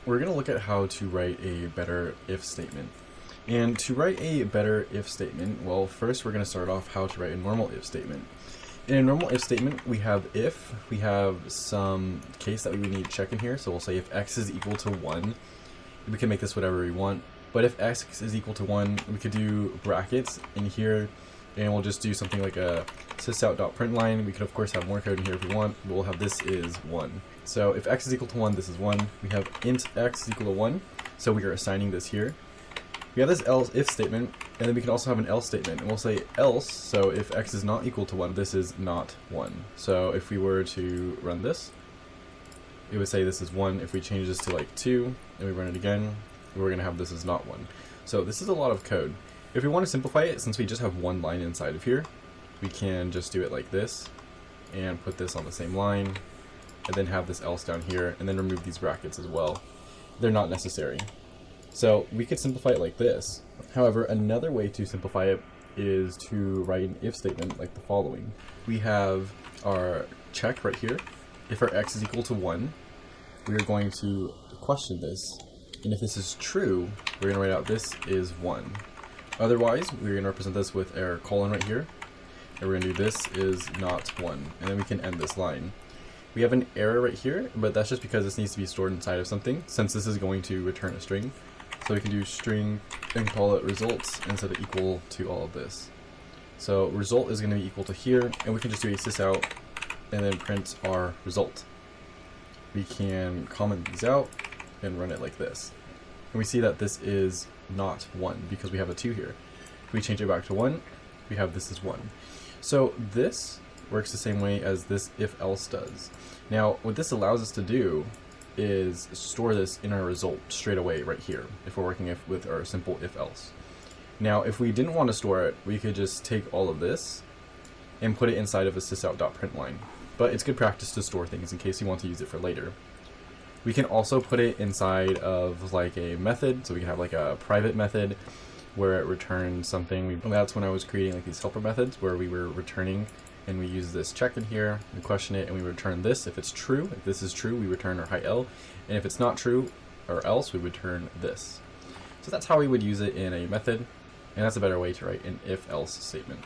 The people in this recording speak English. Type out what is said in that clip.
we're going to look at how to write a better if statement. And to write a better if statement, well, first we're going to start off how to write a normal if statement. In a normal if statement, we have if, we have some case that we would need to check in here. So we'll say if x is equal to 1, we can make this whatever we want. But if x is equal to 1, we could do brackets in here, and we'll just do something like a sysout.println. We could of course have more code in here if we want, but we'll have this is 1. So if x is equal to 1, this is 1. We have int x is equal to 1, so we are assigning this here. We have this else if statement, and then we can also have an else statement, and we'll say else, so if x is not equal to 1, this is not 1. So if we were to run this, it would say this is 1. If we change this to like 2, and we run it again, we're going to have this is not 1. So this is a lot of code. If we want to simplify it, since we just have one line inside of here, we can just do it like this, and put this on the same line, and then have this else down here, and then remove these brackets as well. They're not necessary. So we could simplify it like this. However, another way to simplify it is to write an if statement like the following. We have our check right here. If our x is equal to 1, we are going to question this. And if this is true, we're going to write out this is 1. Otherwise, we're going to represent this with our colon right here. And we're going to do this is not 1. And then we can end this line. We have an error right here, but that's just because this needs to be stored inside of something, since this is going to return a string. So we can do string and call it results instead of equal to all of this. So result is going to be equal to here, and we can just do a sysout and then print our result. We can comment these out and run it like this. And we see that this is not 1 because we have a 2 here. If we change it back to 1, we have this is 1. So this works the same way as this if else does. Now what this allows us to do is store this in our result straight away right here if we're working with our simple if else. Now if we didn't want to store it, we could just take all of this and put it inside of a sysout.println. But it's good practice to store things in case you want to use it for later. We can also put it inside of like a method, so we can have like a private method where it returns something. That's when I was creating like these helper methods where we were returning, and we use this check in here, we question it, and we return this. If it's true, if this is true, we return our high L, and if it's not true or else, we return this. So that's how we would use it in a method, and that's a better way to write an if else statement.